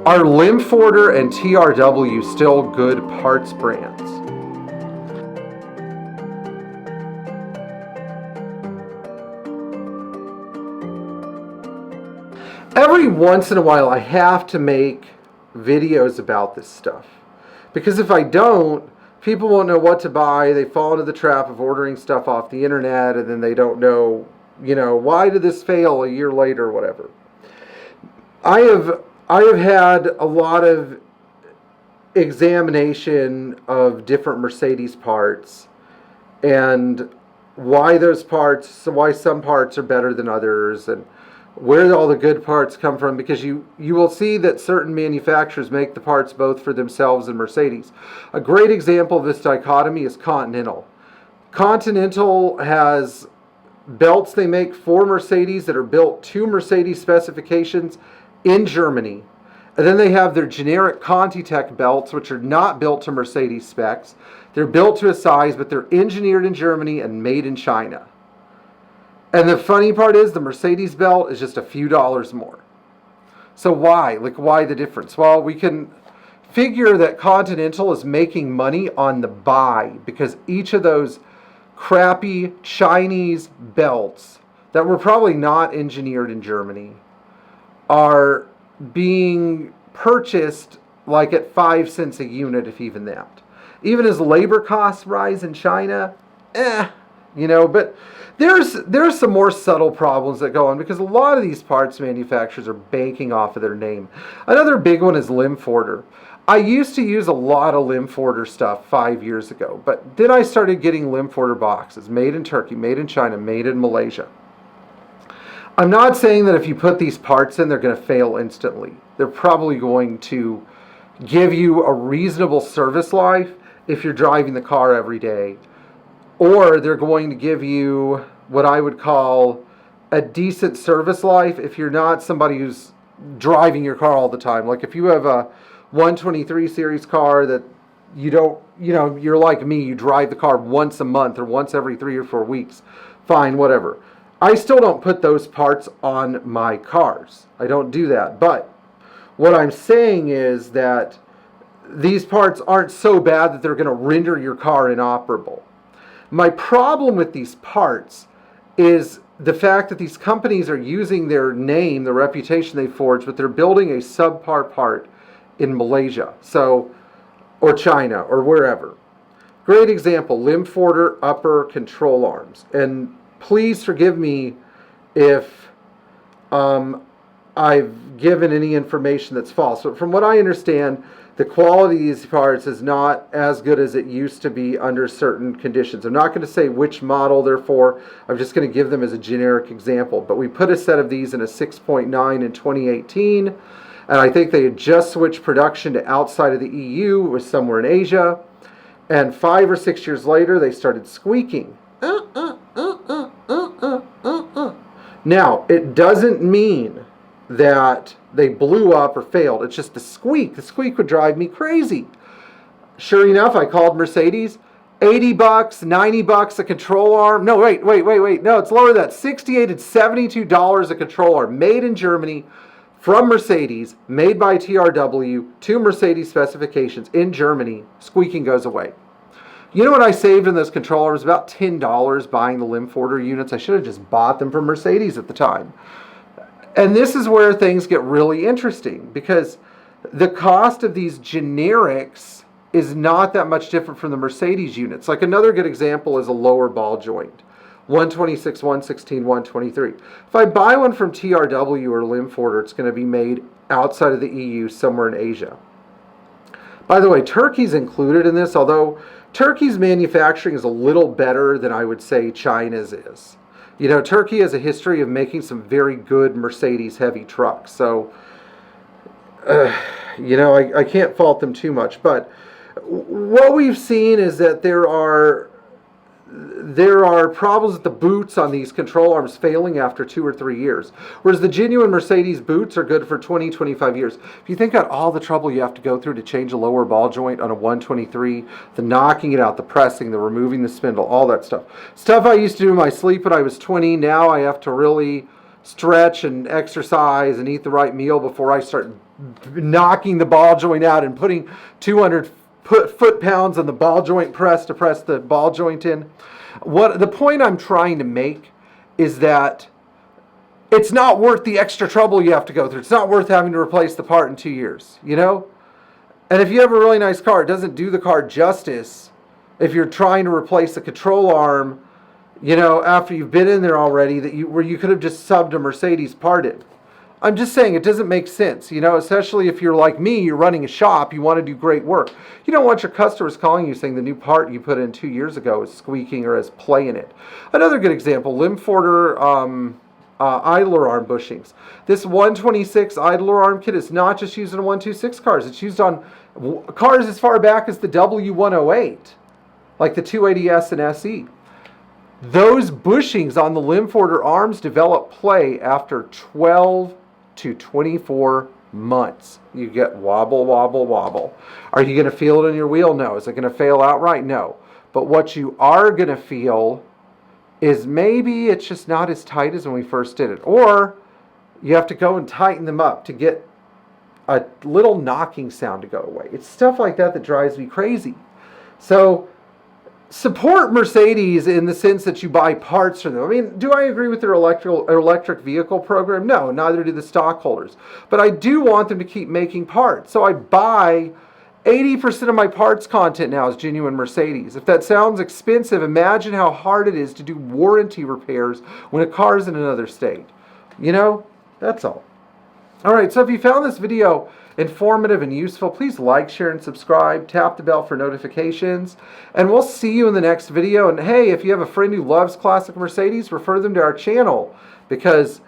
Are Lemforder and TRW still good parts brands? Every once in a while I have to make videos about this stuff, because if I don't, people won't know what to buy. They fall into the trap of ordering stuff off the internet, and then they don't know, why did this fail a year later or whatever. I have had a lot of examination of different Mercedes parts and why some parts are better than others, and where all the good parts come from, because you will see that certain manufacturers make the parts both for themselves and Mercedes. A great example of this dichotomy is Continental. Continental has belts they make for Mercedes that are built to Mercedes specifications in Germany. And then they have their generic ContiTech belts, which are not built to Mercedes specs. They're built to a size, but they're engineered in Germany and made in China. And the funny part is the Mercedes belt is just a few dollars more. So why? Why the difference? Well, we can figure that Continental is making money on the buy, because each of those crappy Chinese belts that were probably not engineered in Germany are being purchased at 5 cents a unit, if even that. Even as labor costs rise in China, but there's some more subtle problems that go on, because a lot of these parts manufacturers are banking off of their name. Another big one is Lemforder. I used to use a lot of Lemforder stuff 5 years ago, but then I started getting Lemforder boxes made in Turkey, made in China, made in Malaysia. I'm not saying that if you put these parts in, they're going to fail instantly. They're probably going to give you a reasonable service life if you're driving the car every day. Or they're going to give you what I would call a decent service life if you're not somebody who's driving your car all the time. Like if you have a 123 series car that you don't, you're like me, you drive the car once a month or once every 3 or 4 weeks. Fine, whatever. I still don't put those parts on my cars. I don't do that. But what I'm saying is that these parts aren't so bad that they're going to render your car inoperable. My problem with these parts is the fact that these companies are using their name, the reputation they forged, but they're building a subpar part in Malaysia, or China, or wherever. Great example, Lemforder upper control arms. And please forgive me if I've given any information that's false. But from what I understand, the quality of these parts is not as good as it used to be under certain conditions. I'm not going to say which model they're for. I'm just going to give them as a generic example. But we put a set of these in a 6.9 in 2018. And I think they had just switched production to outside of the EU. It was somewhere in Asia. And 5 or 6 years later, they started squeaking. Now, it doesn't mean that they blew up or failed. It's just the squeak. The squeak would drive me crazy. Sure enough, I called Mercedes. $80, $90 a control arm. No, wait. No, it's lower than that. $68 and $72 a control arm. Made in Germany from Mercedes. Made by TRW to Mercedes specifications in Germany. Squeaking goes away. You know what I saved in those control arms? About $10 buying the Lemforder units. I should have just bought them from Mercedes at the time. And this is where things get really interesting, because the cost of these generics is not that much different from the Mercedes units. Like another good example is a lower ball joint. 126, 116, 123. If I buy one from TRW or Lemforder, it's going to be made outside of the EU, somewhere in Asia. By the way, Turkey's included in this, although Turkey's manufacturing is a little better than I would say China's is. Turkey has a history of making some very good Mercedes heavy trucks. So, I can't fault them too much. But what we've seen is that there are problems with the boots on these control arms failing after 2 or 3 years. Whereas the genuine Mercedes boots are good for 20, 25 years. If you think about all the trouble you have to go through to change a lower ball joint on a 123, the knocking it out, the pressing, the removing the spindle, all that stuff. Stuff I used to do in my sleep when I was 20, now I have to really stretch and exercise and eat the right meal before I start knocking the ball joint out and putting 200 foot-pounds on the ball joint press to press the ball joint in. What the point I'm trying to make is that it's not worth the extra trouble you have to go through. It's not worth having to replace the part in 2 years, you know? And if you have a really nice car, it doesn't do the car justice if you're trying to replace the control arm, you know, after you've been in there already, where you could have just subbed a Mercedes part in. I'm just saying it doesn't make sense, you know, especially if you're like me, you're running a shop, you want to do great work. You don't want your customers calling you saying the new part you put in 2 years ago is squeaking or has play in it. Another good example, Lemförder idler arm bushings. This 126 idler arm kit is not just used on 126 cars. It's used on cars as far back as the W108, like the 280S and SE. Those bushings on the Lemförder arms develop play after 12 to 24 months. You get wobble, wobble, wobble. Are you going to feel it in your wheel? No. Is it going to fail outright? No. But what you are going to feel is maybe it's just not as tight as when we first did it. Or you have to go and tighten them up to get a little knocking sound to go away. It's stuff like that that drives me crazy. So support Mercedes in the sense that you buy parts from them. I mean, do I agree with their electric vehicle program? No, neither do the stockholders. But I do want them to keep making parts. So I buy 80% of my parts content now is genuine Mercedes. If that sounds expensive, imagine how hard it is to do warranty repairs when a car is in another state. You know, that's all. All right, so if you found this video informative and useful, please like, share, and subscribe. Tap the bell for notifications. And we'll see you in the next video. And hey, if you have a friend who loves classic Mercedes, refer them to our channel. Because,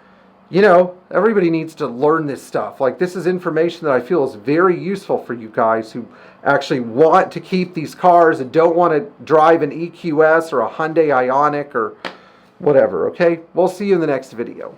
you know, everybody needs to learn this stuff. Like, this is information that I feel is very useful for you guys who actually want to keep these cars and don't want to drive an EQS or a Hyundai Ioniq or whatever, okay? We'll see you in the next video.